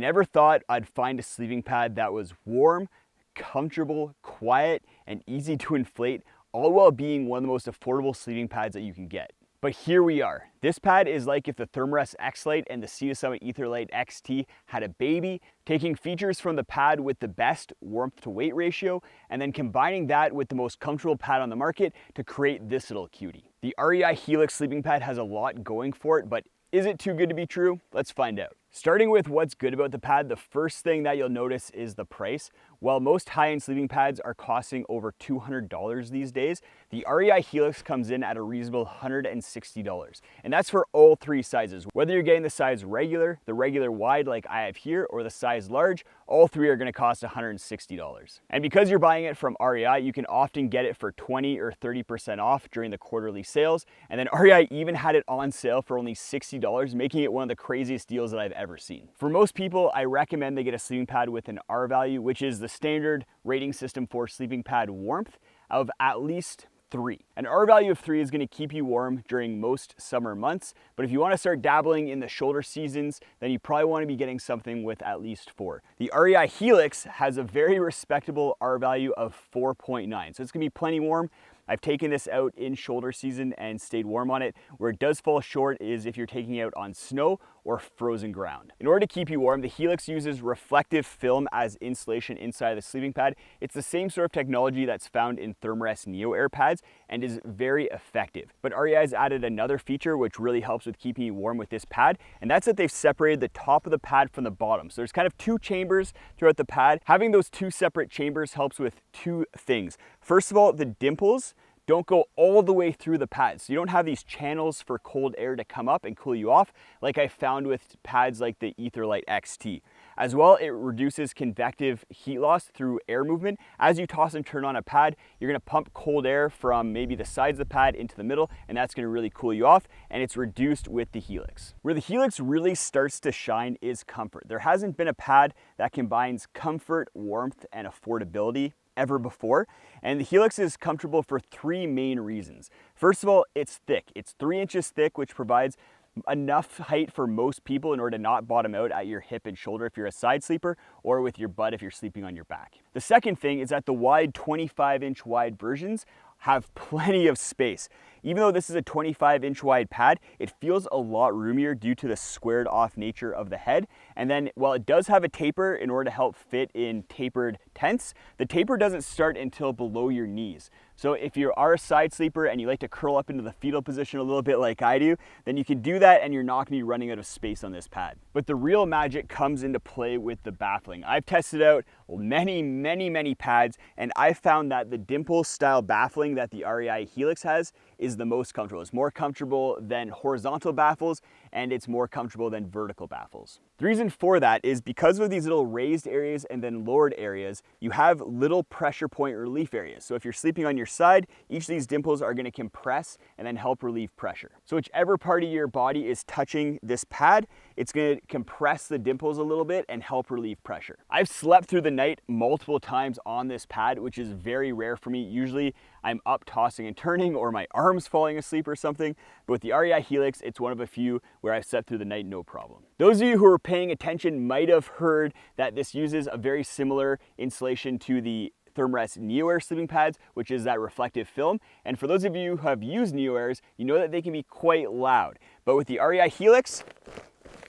never thought I'd find a sleeping pad that was warm, comfortable, quiet, and easy to inflate, all while being one of the most affordable sleeping pads that you can get. But here we are. This pad is like if the Thermarest X-Lite and the Sea to Summit Etherlite XT had a baby, taking features from the pad with the best warmth to weight ratio, and then combining that with the most comfortable pad on the market to create this little cutie. The REI Helix sleeping pad has a lot going for it, but is it too good to be true? Let's find out. Starting with what's good about the pad, the first thing that you'll notice is the price. While most high-end sleeping pads are costing over $200 these days, the REI Helix comes in at a reasonable $160. And that's for all three sizes. Whether you're getting the size regular, the regular wide like I have here, or the size large, all three are gonna cost $160. And because you're buying it from REI, you can often get it for 20 or 30% off during the quarterly sales. And then REI even had it on sale for only $60, making it one of the craziest deals that I've ever seen. For most people, I recommend they get a sleeping pad with an R value, which is the standard rating system for sleeping pad warmth, of at least 3. An R value of 3 is going to keep you warm during most summer months, but if you want to start dabbling in the shoulder seasons, then you probably want to be getting something with at least 4. The REI Helix has a very respectable R value of 4.9, so it's going to be plenty warm. I've taken this out in shoulder season and stayed warm on it. Where it does fall short is if you're taking it out on snow or frozen ground. In order to keep you warm, the Helix uses reflective film as insulation inside the sleeping pad. It's the same sort of technology that's found in Thermarest Neo Air pads and is very effective. But REI has added another feature which really helps with keeping you warm with this pad, and that's that they've separated the top of the pad from the bottom. So there's kind of 2 chambers throughout the pad. Having those 2 separate chambers helps with 2 things. First of all, the dimples don't go all the way through the pad. So you don't have these channels for cold air to come up and cool you off like I found with pads like the Etherlite XT. As well, it reduces convective heat loss through air movement. As you toss and turn on a pad, you're gonna pump cold air from maybe the sides of the pad into the middle, and that's gonna really cool you off, and it's reduced with the Helix. Where the Helix really starts to shine is comfort. There hasn't been a pad that combines comfort, warmth, and affordability ever before, and the Helix is comfortable for 3 main reasons. First of all, it's thick. It's 3 inches thick, which provides enough height for most people in order to not bottom out at your hip and shoulder if you're a side sleeper, or with your butt if you're sleeping on your back. The second thing is that the wide 25-inch wide versions have plenty of space. Even though this is a 25-inch wide pad, it feels a lot roomier due to the squared off nature of the head. And then while it does have a taper in order to help fit in tapered tents, the taper doesn't start until below your knees. So if you are a side sleeper and you like to curl up into the fetal position a little bit like I do, then you can do that and you're not gonna be running out of space on this pad. But the real magic comes into play with the baffling. I've tested out many pads, and I found that the dimple style baffling that the REI Helix has is the most comfortable. It's more comfortable than horizontal baffles, and it's more comfortable than vertical baffles. The reason for that is because of these little raised areas and then lowered areas, you have little pressure point relief areas. So if you're sleeping on your side, each of these dimples are gonna compress and then help relieve pressure. So whichever part of your body is touching this pad, it's gonna compress the dimples a little bit and help relieve pressure. I've slept through the night multiple times on this pad, which is very rare for me. Usually I'm up tossing and turning, or my arm's falling asleep or something. But with the REI Helix, it's one of a few where I've slept through the night no problem. Those of you who are paying attention might have heard that this uses a very similar insulation to the Thermarest Neo Air sleeping pads, which is that reflective film. And for those of you who have used Neo Airs, you know that they can be quite loud. But with the REI Helix,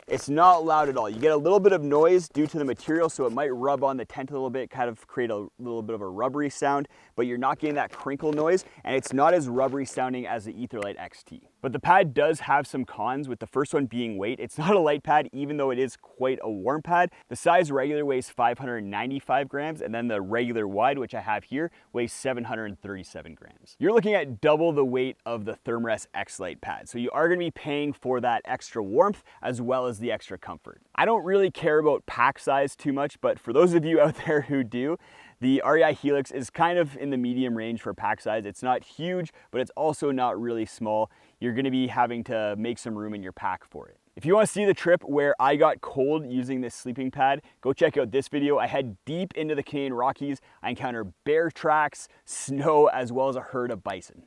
it's not loud at all. You get a little bit of noise due to the material, so it might rub on the tent a little bit, kind of create a little bit of a rubbery sound, but you're not getting that crinkle noise, and it's not as rubbery sounding as the Etherlite XT. But the pad does have some cons, with the first one being weight. It's not a light pad, even though it is quite a warm pad. The size regular weighs 595 grams, and then the regular wide, which I have here, weighs 737 grams. You're looking at double the weight of the Thermarest X-Lite pad, so you are gonna be paying for that extra warmth as well as the extra comfort. I don't really care about pack size too much, but for those of you out there who do, the REI Helix is kind of in the medium range for pack size. It's not huge, but it's also not really small. You're gonna be having to make some room in your pack for it. If you want to see the trip where I got cold using this sleeping pad, go check out this video. I head deep into the Canadian Rockies. I encountered bear tracks, snow, as well as a herd of bison.